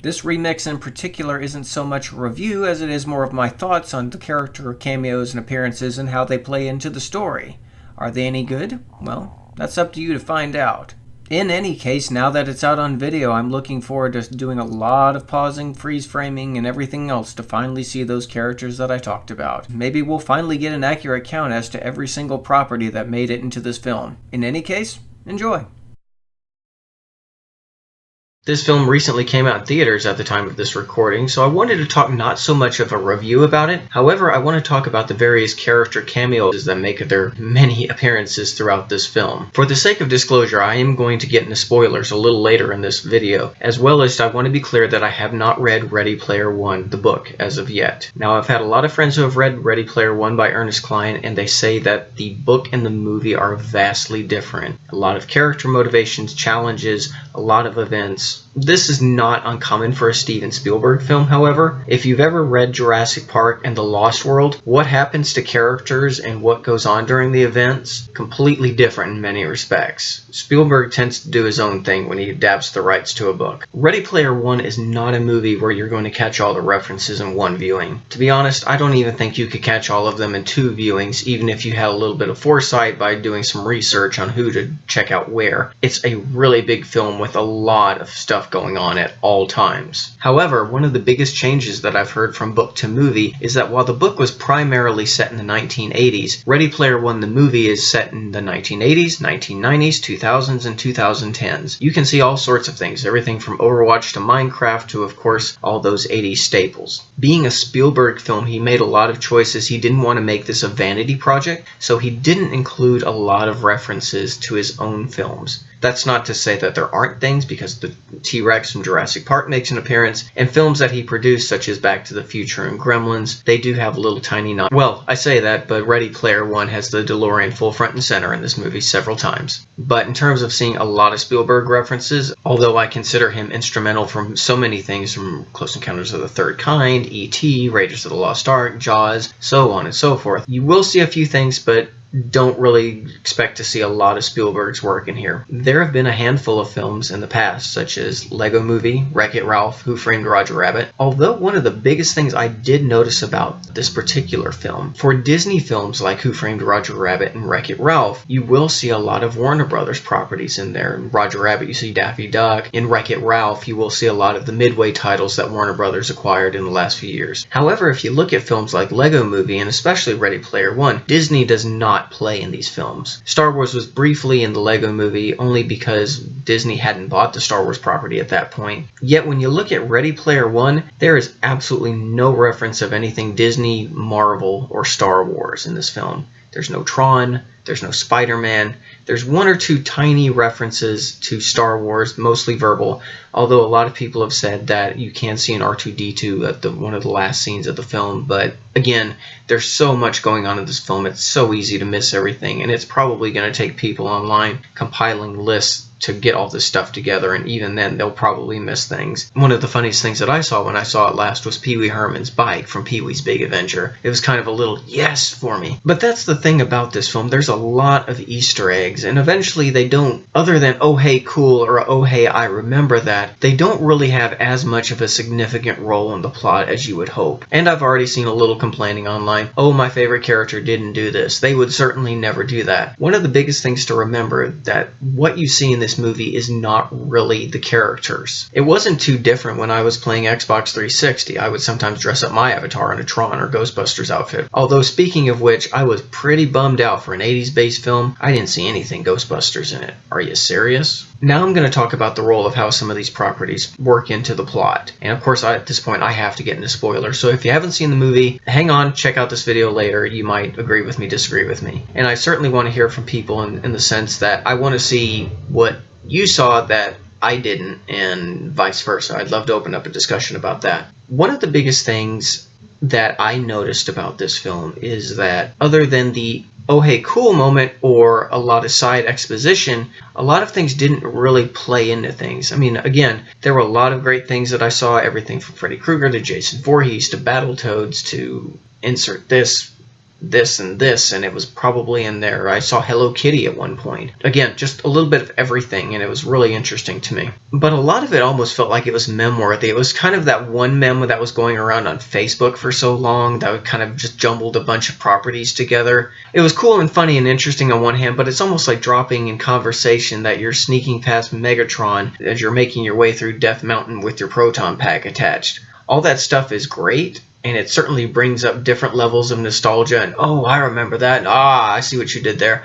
This remix in particular isn't so much a review as it is more of my thoughts on the character cameos and appearances and how they play into the story. Are they any good? Well, that's up to you to find out. In any case, now that it's out on video, I'm looking forward to doing a lot of pausing, freeze framing, and everything else to finally see those characters that I talked about. Maybe we'll finally get an accurate count as to every single property that made it into this film. In any case, enjoy! This film recently came out in theaters at the time of this recording, so I wanted to talk not so much of a review about it. However, I want to talk about the various character cameos that make their many appearances throughout this film. For the sake of disclosure, I am going to get into spoilers a little later in this video, as well as I want to be clear that I have not read Ready Player One, the book, as of yet. Now, I've had a lot of friends who have read Ready Player One by Ernest Cline, and they say that the book and the movie are vastly different. A lot of character motivations, challenges, a lot of events. This is not uncommon for a Steven Spielberg film, however. If you've ever read Jurassic Park and The Lost World, what happens to characters and what goes on during the events? Completely different in many respects. Spielberg tends to do his own thing when he adapts the rights to a book. Ready Player One is not a movie where you're going to catch all the references in one viewing. To be honest, I don't even think you could catch all of them in two viewings, even if you had a little bit of foresight by doing some research on who to check out where. It's a really big film with a lot of stuff going on at all times. However, one of the biggest changes that I've heard from book to movie is that while the book was primarily set in the 1980s, Ready Player One the movie is set in the 1980s, 1990s, 2000s, and 2010s. You can see all sorts of things, everything from Overwatch to Minecraft to, of course, all those 80s staples. Being a Spielberg film, he made a lot of choices. He didn't want to make this a vanity project, so he didn't include a lot of references to his own films. That's not to say that there aren't things, because the T-Rex from Jurassic Park makes an appearance, and films that he produced such as Back to the Future and Gremlins, they do have little tiny well, I say that, but Ready Player One has the DeLorean full front and center in this movie several times. But in terms of seeing a lot of Spielberg references, although I consider him instrumental from so many things, from Close Encounters of the Third Kind, E.T., Raiders of the Lost Ark, Jaws, so on and so forth, you will see a few things, but don't really expect to see a lot of Spielberg's work in here. There have been a handful of films in the past, such as Lego Movie, Wreck-It Ralph, Who Framed Roger Rabbit. Although one of the biggest things I did notice about this particular film, for Disney films like Who Framed Roger Rabbit and Wreck-It Ralph, you will see a lot of Warner Brothers properties in there. In Roger Rabbit, you see Daffy Duck. In Wreck-It Ralph, you will see a lot of the Midway titles that Warner Brothers acquired in the last few years. However, if you look at films like Lego Movie, and especially Ready Player One, Disney does not play in these films. Star Wars was briefly in the Lego Movie only because Disney hadn't bought the Star Wars property at that point. Yet when you look at Ready Player One, there is absolutely no reference of anything Disney, Marvel, or Star Wars in this film. There's no Tron, there's no Spider-Man, there's one or two tiny references to Star Wars, mostly verbal, although a lot of people have said that you can see an R2-D2 at one of the last scenes of the film, but again, there's so much going on in this film, it's so easy to miss everything, and it's probably going to take people online compiling lists to get all this stuff together, and even then they'll probably miss things. One of the funniest things that I saw when I saw it last was Pee Wee Herman's bike from Pee-wee's Big Adventure. It was kind of a little yes for me. But that's the thing about this film, there's a lot of Easter eggs, and eventually they don't, other than oh hey cool or oh hey I remember that, they don't really have as much of a significant role in the plot as you would hope. And I've already seen a little complaining online, oh my favorite character didn't do this, they would certainly never do that. One of the biggest things to remember that what you see in this movie is not really the characters. It wasn't too different when I was playing Xbox 360. I would sometimes dress up my avatar in a Tron or Ghostbusters outfit. Although speaking of which, I was pretty bummed out for an 80s based film. I didn't see anything Ghostbusters in it. Are you serious? Now I'm going to talk about the role of how some of these properties work into the plot. And of course, at this point, I have to get into spoilers. So if you haven't seen the movie, hang on, check out this video later. You might agree with me, disagree with me. And I certainly want to hear from people in the sense that I want to see what you saw that I didn't, and vice versa. I'd love to open up a discussion about that. One of the biggest things that I noticed about this film is that other than the oh hey cool moment or a lot of side exposition, a lot of things didn't really play into things. I mean, again, there were a lot of great things that I saw, everything from Freddy Krueger to Jason Voorhees to Battletoads to insert this this and this, and it was probably in there. I saw Hello Kitty at one point. Again, just a little bit of everything, and it was really interesting to me. But a lot of it almost felt like it was meme-worthy. It was kind of that one meme that was going around on Facebook for so long that kind of just jumbled a bunch of properties together. It was cool and funny and interesting on one hand, but it's almost like dropping in conversation that you're sneaking past Megatron as you're making your way through Death Mountain with your proton pack attached. All that stuff is great, and it certainly brings up different levels of nostalgia, and oh, I remember that, and I see what you did there.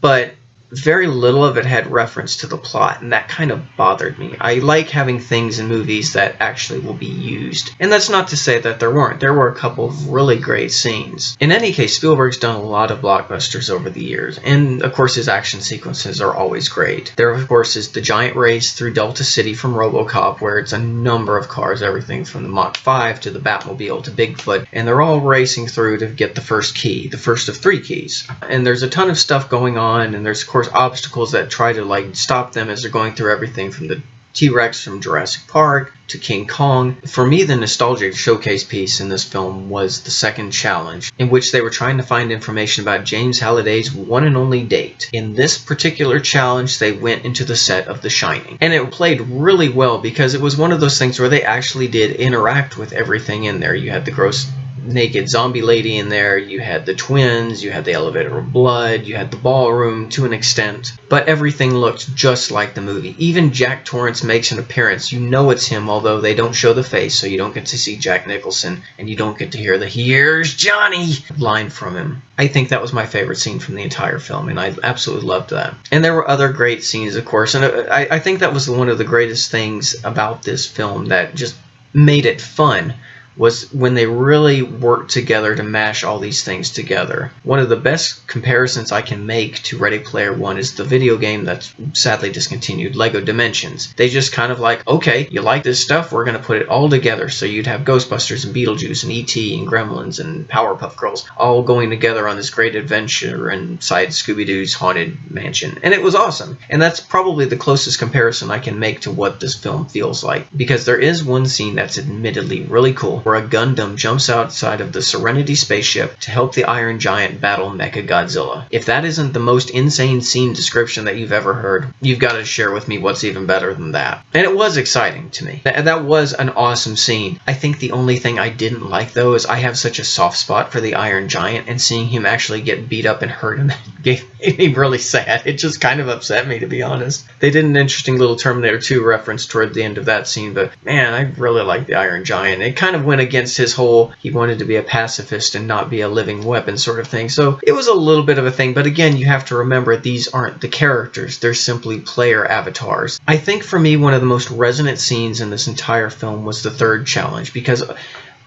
But very little of it had reference to the plot, and that kind of bothered me. I like having things in movies that actually will be used. And that's not to say that there weren't. There were a couple of really great scenes. In any case, Spielberg's done a lot of blockbusters over the years, and of course his action sequences are always great. There, of course, is the giant race through Delta City from RoboCop, where it's a number of cars, everything from the Mach 5 to the Batmobile to Bigfoot, and they're all racing through to get the first key, the first of 3 keys. And there's a ton of stuff going on, and there's, of course, obstacles that try to stop them as they're going through everything from the T-Rex from Jurassic Park to King Kong. For me, the nostalgic showcase piece in this film was the second challenge, in which they were trying to find information about James Halliday's one and only date. In this particular challenge, they went into the set of The Shining. And it played really well because it was one of those things where they actually did interact with everything in there. You had the gross naked zombie lady in there, you had the twins, you had the elevator of blood, you had the ballroom to an extent, but everything looked just like the movie. Even Jack Torrance makes an appearance. You know it's him, although they don't show the face, so you don't get to see Jack Nicholson, and you don't get to hear the "Here's Johnny" line from him. I think that was my favorite scene from the entire film, and I absolutely loved that. And there were other great scenes, of course, and I think that was one of the greatest things about this film that just made it fun, was when they really worked together to mash all these things together. One of the best comparisons I can make to Ready Player One is the video game that's sadly discontinued, Lego Dimensions. They just kind of like, okay, you like this stuff, we're going to put it all together. So you'd have Ghostbusters and Beetlejuice and E.T. and Gremlins and Powerpuff Girls all going together on this great adventure inside Scooby-Doo's haunted mansion. And it was awesome. And that's probably the closest comparison I can make to what this film feels like. Because there is one scene that's admittedly really cool, where a Gundam jumps outside of the Serenity spaceship to help the Iron Giant battle Mechagodzilla. If that isn't the most insane scene description that you've ever heard, you've got to share with me what's even better than that. And it was exciting to me. That was an awesome scene. I think the only thing I didn't like, though, is I have such a soft spot for the Iron Giant, and seeing him actually get beat up and hurt him made me really sad. It just kind of upset me, to be honest. They did an interesting little Terminator 2 reference toward the end of that scene, but man, I really like the Iron Giant. It kind of went against his whole, he wanted to be a pacifist and not be a living weapon sort of thing. So it was a little bit of a thing, but again, you have to remember these aren't the characters, they're simply player avatars. I think for me, one of the most resonant scenes in this entire film was the third challenge, because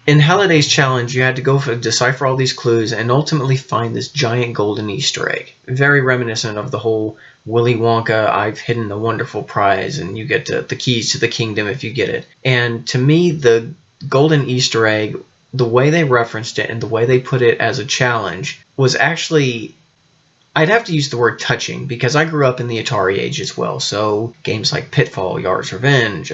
in Halliday's challenge, you had to go decipher all these clues and ultimately find this giant golden Easter egg. Very reminiscent of the whole Willy Wonka, I've hidden the wonderful prize, and you get the keys to the kingdom if you get it. And to me, the golden Easter egg, the way they referenced it and the way they put it as a challenge was actually, I'd have to use the word touching, because I grew up in the Atari age as well. So games like Pitfall, Yars' Revenge,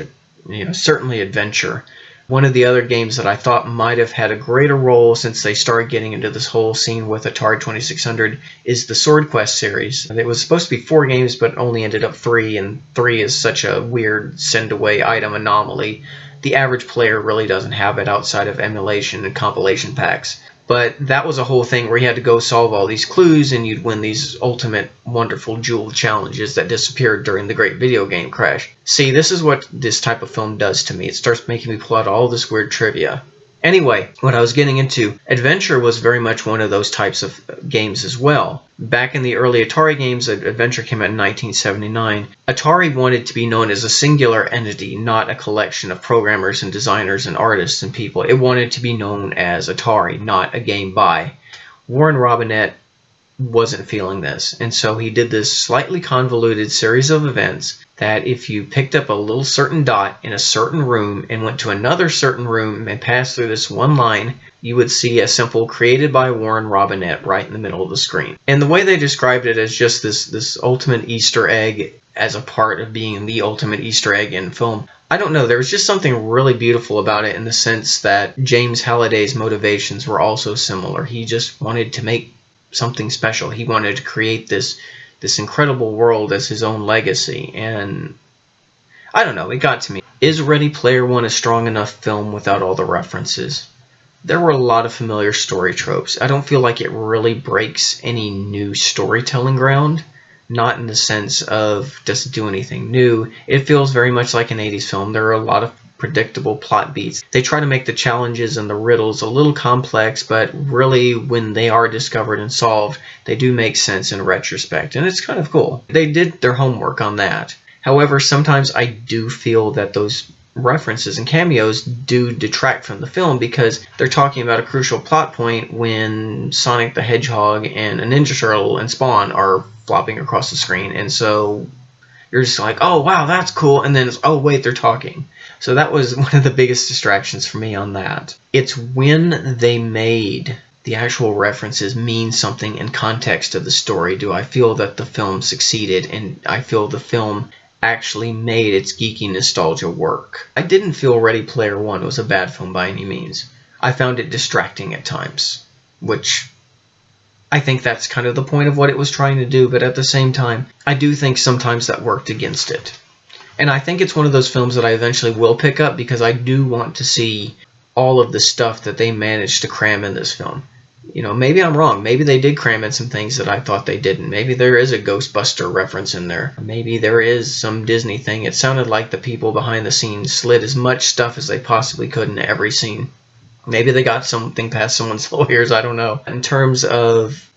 certainly Adventure. One of the other games that I thought might have had a greater role since they started getting into this whole scene with Atari 2600 is the Sword Quest series. It was supposed to be 4 games, but only ended up 3, and 3 is such a weird send-away item anomaly. The average player really doesn't have it outside of emulation and compilation packs. But that was a whole thing where you had to go solve all these clues, and you'd win these ultimate wonderful jewel challenges that disappeared during the great video game crash. See, this is what this type of film does to me. It starts making me pull out all this weird trivia. Anyway, what I was getting into, Adventure was very much one of those types of games as well. Back in the early Atari games, Adventure came out in 1979. Atari wanted to be known as a singular entity, not a collection of programmers and designers and artists and people. It wanted to be known as Atari, not a game by. Warren Robinett wasn't feeling this, and so he did this slightly convoluted series of events that if you picked up a little certain dot in a certain room and went to another certain room and passed through this one line, you would see a symbol created by Warren Robinett right in the middle of the screen. And the way they described it as just this ultimate Easter egg as a part of being the ultimate Easter egg in film, I don't know, there was just something really beautiful about it in the sense that James Halliday's motivations were also similar. He just wanted to make something special. He wanted to create this incredible world as his own legacy, and I don't know, it got to me. Is Ready Player One a strong enough film without all the references? There were a lot of familiar story tropes. I don't feel like it really breaks any new storytelling ground. Not in the sense of does it do anything new. It feels very much like an 80s film. There are a lot of predictable plot beats. They try to make the challenges and the riddles a little complex, but really when they are discovered and solved, they do make sense in retrospect, and it's kind of cool. They did their homework on that. However, sometimes I do feel that those references and cameos do detract from the film because they're talking about a crucial plot point when Sonic the Hedgehog and a Ninja Turtle and Spawn are flopping across the screen, and so you're just like, oh wow, that's cool, and then it's, oh wait, they're talking. So that was one of the biggest distractions for me on that. It's when they made the actual references mean something in context of the story do I feel that the film succeeded, and I feel the film actually made its geeky nostalgia work. I didn't feel Ready Player One was a bad film by any means. I found it distracting at times, which I think that's kind of the point of what it was trying to do, but at the same time, I do think sometimes that worked against it. And I think it's one of those films that I eventually will pick up because I do want to see all of the stuff that they managed to cram in this film. You know, maybe I'm wrong. Maybe they did cram in some things that I thought they didn't. Maybe there is a Ghostbuster reference in there. Maybe there is some Disney thing. It sounded like the people behind the scenes slid as much stuff as they possibly could into every scene. Maybe they got something past someone's lawyers, I don't know. In terms of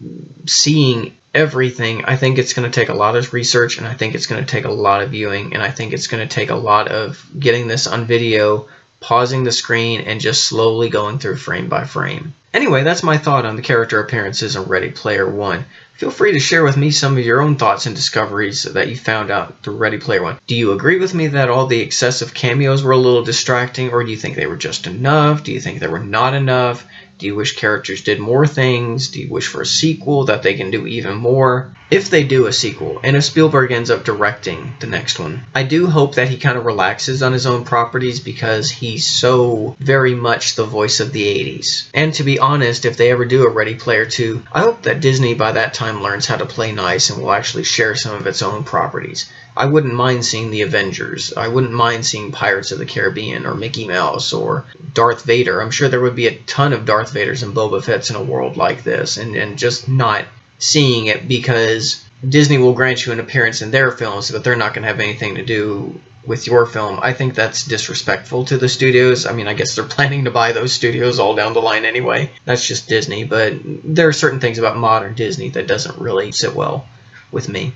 seeing everything, I think it's going to take a lot of research, and I think it's going to take a lot of viewing, and I think it's going to take a lot of getting this on video, pausing the screen, and just slowly going through frame by frame. Anyway, that's my thought on the character appearances in Ready Player One. Feel free to share with me some of your own thoughts and discoveries that you found out through Ready Player One. Do you agree with me that all the excessive cameos were a little distracting, or do you think they were just enough? Do you think they were not enough? Do you wish characters did more things? Do you wish for a sequel that they can do even more? If they do a sequel, and if Spielberg ends up directing the next one, I do hope that he kind of relaxes on his own properties because he's so very much the voice of the 80s. And to be honest, if they ever do a Ready Player 2, I hope that Disney by that time learns how to play nice and will actually share some of its own properties. I wouldn't mind seeing the Avengers. I wouldn't mind seeing Pirates of the Caribbean or Mickey Mouse or Darth Vader. I'm sure there would be a ton of Darth Vaders and Boba Fett's in a world like this, and just not seeing it because Disney will grant you an appearance in their films, but they're not going to have anything to do with your film. I think that's disrespectful to the studios. I mean, I guess they're planning to buy those studios all down the line anyway. That's just Disney, but there are certain things about modern Disney that doesn't really sit well with me.